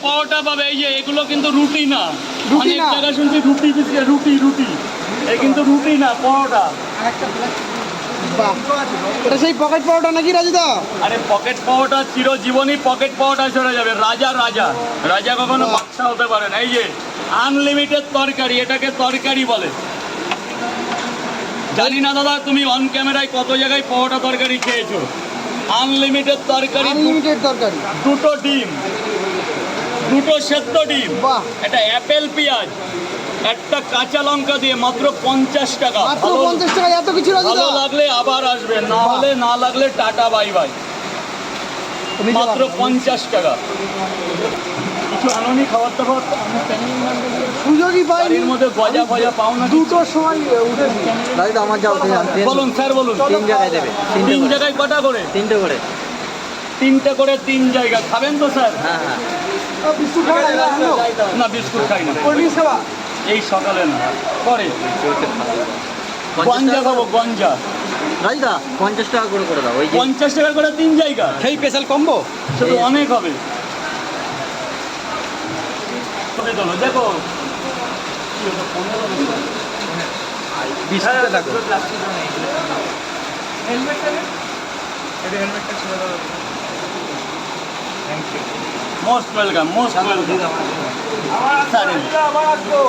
পরোটা পাবে। এই যে এগুলো কিন্তু রুটি না, অনেক জায়গায় শুনছি রুটি দিচ্ছে, রুটি রুটি, এই কিন্তু রুটি না, পরোটা। বাহ, এটা সেই পকেট পরোটা নাকি রাজুদা? আরে পকেট পাওয়াটা চিরজীবনই পকেট পাওয়াটা চলে যাবে। রাজা রাজা রাজা কখনো বাদশা হতে পারে না। এই যে আনলিমিটেড তরকারি, এটাকে তরকারি বলে। জানি না দাদা তুমি অন ক্যামেরায় কত জায়গায় পাওয়াটা তরকারি খেয়েছো। আনলিমিটেড তরকারি, আনলিমিটেড তরকারি, দুটো ডিম, দুটো সেদ্ধ ডিম, বাহ, একটা অ্যাপেল পেঁয়াজ, একটা কাঁচা লঙ্কা দিয়ে মাত্র 50 টাকা। মাত্র 50 টাকায় এত কিছু রাজুদা? ভালো লাগলে আবার আসবে, না হলে না লাগলে টাটা বাই বাই। মাত্র 50 টাকা। কিছু আননি খাবার দাবার? সুযোগই পাইনি। এর মধ্যে গজা ফজা পাও না? দুটোর সময় উঠে রাজুদা আমার যাও বলুন স্যার বলুন। 3 জায়গায় দেবে, 3 জায়গায় কটা করে? 3টে করে। 3টে করে 3 জায়গা। খাবেন তো স্যার? হ্যাঁ হ্যাঁ। বিস্কুট খাওয়া যায় না? না বিস্কুট খাই না, কোল্ড ড্রিঙ্কস খাওয়া? এই সকালে না, পরে গঞ্জা খাবো, গঞ্জা। রাজুদা 50 টাকা করে করে দাও। ওই যে 50 টাকা করে 3 জায়গা, সেই স্পেশাল কম্বো শুধু অনেক হবে। চলো দেখো 20 টাকা দেখো। Most welcome, most welcome.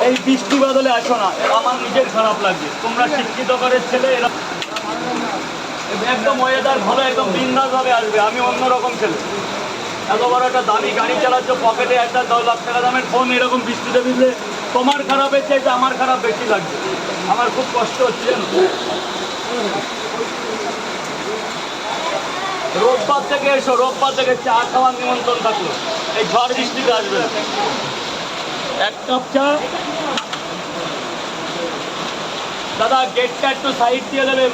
এই বৃষ্টি বাদলে আসো না, আমার নিজের খারাপ লাগছে। তোমরা শিক্ষিত করে ছেলে, এরা একদম ওয়েদার ভালো, একদম বিন্দাস ভাবে আসবে। আমি অন্যরকম ছেলে, এত বড় একটা দামি গাড়ি চালাচ্ছ, পকেটে একটা 10 লাখ টাকা দামের ফোন, এরকম বৃষ্টিতে ভিজলে তোমার খারাপের চাইতে আমার খারাপ বেশি লাগছে। আমার খুব কষ্ট হচ্ছে জানো। রোববার থেকে এসো, রোববার থেকে চা খাওয়ার নিমন্ত্রণ থাকলো। এই ঝড় বৃষ্টিতে আসবে, 1 কাপ চা। দাদা গেটটা একটু সাইড দিয়ে দেবে।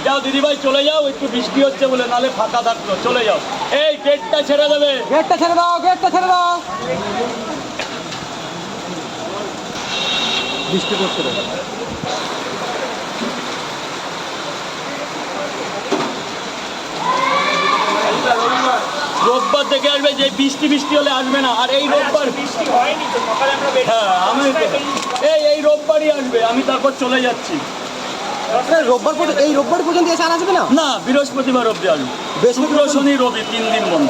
যাও দিদিভাই চলে যাও, একটু বৃষ্টি হচ্ছে বলে, নালে ফাঁকা থাকলো, চলে যাও। এই গেটটা ছেড়ে দেবে, গেটটা ছেড়ে দাও, গেটটা ছেড়ে দাও। বৃষ্টি পড়ছে রে। রোববার থেকে আসবে। যে বৃষ্টি বৃষ্টি হলে আসবে না। আর এই রোববার বৃষ্টি হয়নি তো, সকালে আমরা হ্যাঁ আমি এই রোববারই আসবে, আমি তারপর চলে যাচ্ছি। রোববার পর্যন্ত, এই রোববার পর্যন্ত এসে আর আসবে না? না, বৃহস্পতিবার অব্দি আসবে। শুক্র বৃহস্পতিবার, শনি রবি 3 দিন বন্ধ।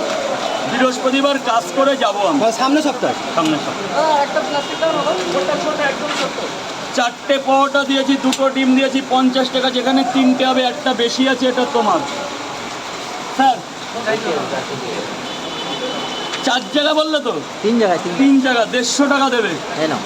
বৃহস্পতিবার কাজ করে যাবো আমি সামনে সপ্তাহে। সামনে সপ্তাহে। 4টে পরোটা দিয়েছি, 2টো ডিম দিয়েছি, 50 টাকা। যেখানে 3টে হবে, একটা বেশি আছে, এটা তোমার স্যার। 4 জায়গা বললে তো? 3 জায়গায়। 3 জায়গা 150 টাকা দেবে। এই নাও।